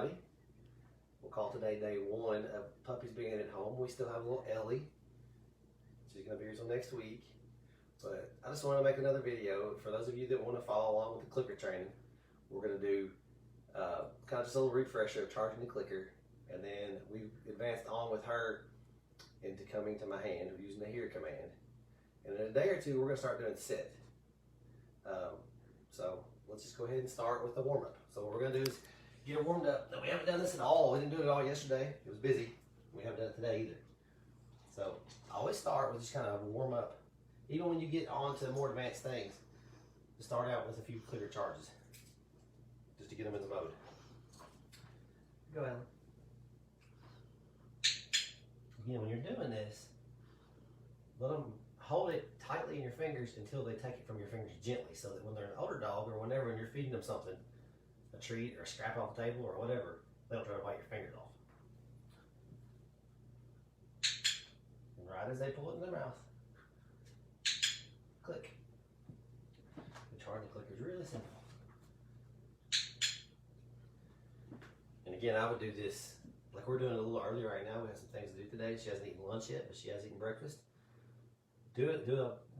We'll call today day 1 of puppies being at home. We still have little Ellie. She's going to be here till next week. But I just want to make another video. For those of you that want to follow along with the clicker training, we're going to do kind of just a little refresher of charging the clicker. And then we advanced on with her into coming to my hand using the here command. And in a day or two, we're going to start doing sit. So let's just go ahead and start with the warm-up. So what we're going to do is get her warmed up. Now, we haven't done this at all. We didn't do it all yesterday. It was busy. We haven't done it today either. So I always start with just kind of a warm-up. Even when you get on to more advanced things, just start out with a few clicker charges just to get them in the mode. Go ahead. Again, when you're doing this, let them hold it tightly in your fingers until they take it from your fingers gently, so that when they're an older dog or whenever you're feeding them something, a treat or a scrap off the table or whatever, they don't try to bite your fingers off. And right as they pull it in their mouth, click. The charging clicker is really simple. And again, I would do this like we're doing a little early right now. We have some things to do today. She hasn't eaten lunch yet, but she has eaten breakfast. Do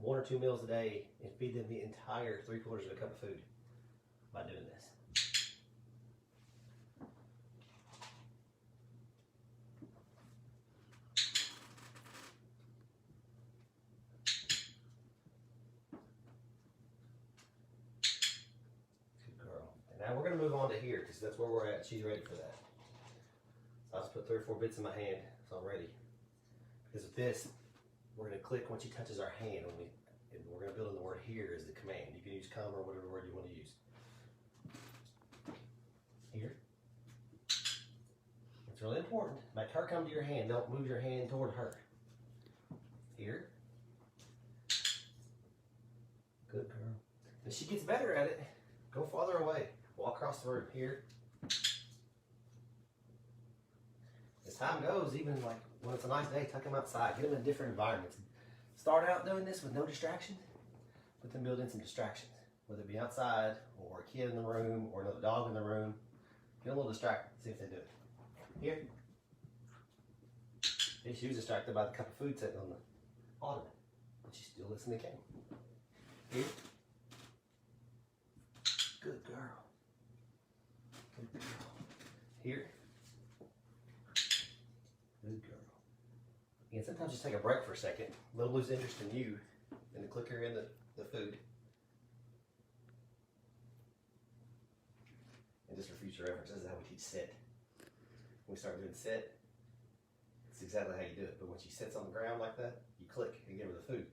1 or 2 meals a day and feed them the entire 3/4 of a cup of food by doing this. Good girl. And now we're going to move on to here because that's where we're at. She's ready for that. So I'll just put 3 or 4 bits in my hand so I'm ready. Because with this, we're going to click when she touches our hand. And we're going to build in the word here as the command. You can use comma or whatever word you want to use. Here. It's really important. Make her come to your hand. Don't move your hand toward her. Here. Good girl. As she gets better at it, go farther away. Walk across the room. Here. As time goes, even like when it's a nice day, tuck them outside. Get them in different environments. Start out doing this with no distractions, but then build in some distractions. Whether it be outside, or a kid in the room, or another dog in the room. Get a little distracted. See if they do it. Here. She was distracted by the cup of food sitting on the ottoman, but she still listened to King. Here. Good girl. Good girl. Here. Good girl. Again, sometimes just take a break for a second. Let them lose interest in you, in the clicker, and the food. And just for future reference, this is how we teach sit. When we start doing sit, it's exactly how you do it. But when she sits on the ground like that, you click and give her the food.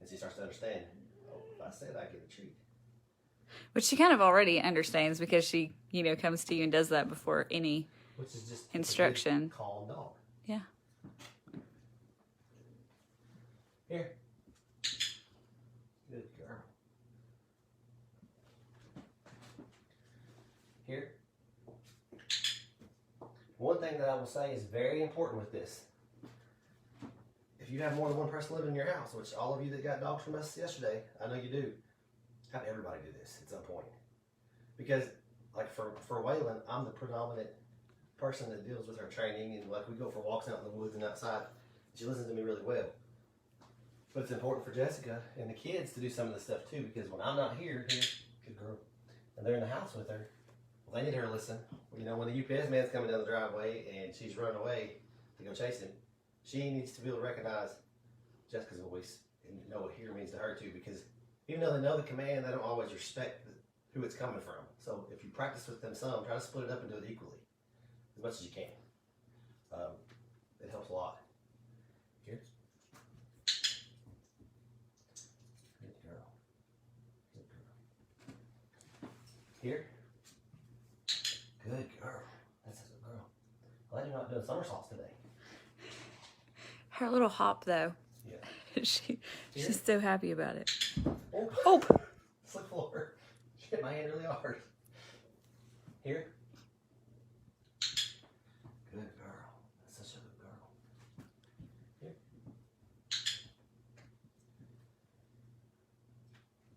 And she starts to understand, oh, if I said I get a treat. Which she kind of already understands because she, comes to you and does that before any Which is just instruction. A good, calm dog. Yeah. Here. Good girl. Here. One thing that I will say is very important with this. If you have more than one person living in your house, which all of you that got dogs from us yesterday, I know you do, have everybody do this at some point. Because, like for Waylon, I'm the predominant person that deals with her training, and like we go for walks out in the woods and outside. She listens to me really well. But it's important for Jessica and the kids to do some of this stuff too, because when I'm not here, good girl, and they're in the house with her, well, they need her to listen. When the UPS man's coming down the driveway and she's running away to go chase him, she needs to be able to recognize Jessica's voice and know what here means to her too, because even though they know the command, they don't always respect who it's coming from. So if you practice with them some, try to split it up and do it equally, as much as you can. It helps a lot. Here. Good girl. Good girl. Here. Good girl. That's a good girl. Glad you're not doing somersaults today. Her little hop, though. Yeah. She's so happy about it. Oh. Oh. Slip floor. She hit my hand really hard. Here. Good girl. That's such a good girl. Here.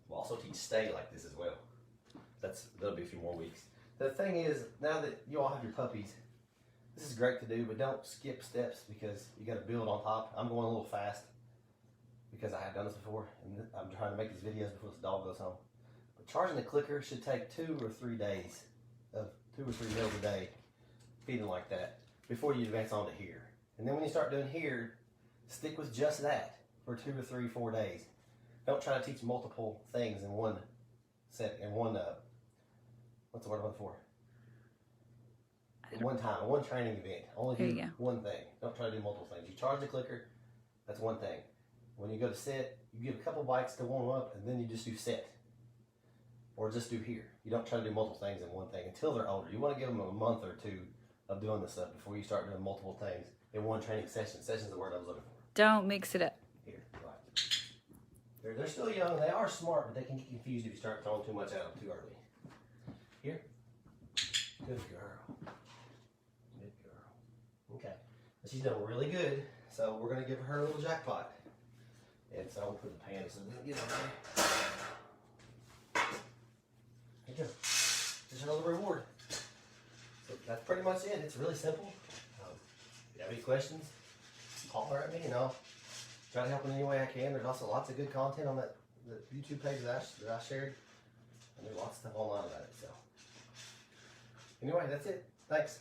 We'll also teach stay like this as well. That'll be a few more weeks. The thing is, now that you all have your puppies, this is great to do, but don't skip steps because you got to build on top. I'm going a little fast because I have done this before, and I'm trying to make these videos before this dog goes home. But charging the clicker should take 2 or 3 days of 2 or 3 meals a day, feeding like that, before you advance on to here. And then when you start doing here, stick with just that for 2 or 3, 4 days. Don't try to teach multiple things in one set, in one, what's the word I'm looking for? One time, one training event. Only do one thing. Don't try to do multiple things. You charge the clicker, that's one thing. When you go to set, you give a couple bites to warm up, and then you just do set. Or just do here. You don't try to do multiple things in one thing until they're older. You want to give them a month or 2 of doing this stuff before you start doing multiple things in one training session. Session's the word I was looking for. Don't mix it up. Here, right. They're still young. They are smart, but they can get confused if you start throwing too much at them too early. Here. Good girl. Good girl. Okay. She's done really good, so we're going to give her a little jackpot. And so I'll put the pan so it doesn't get on there. There you go. Just another reward. So that's pretty much it. It's really simple. If you have any questions, holler at me and I'll try to help in any way I can. There's also lots of good content on that the YouTube page that I shared. And there's lots of stuff online about it. So anyway, that's it. Thanks.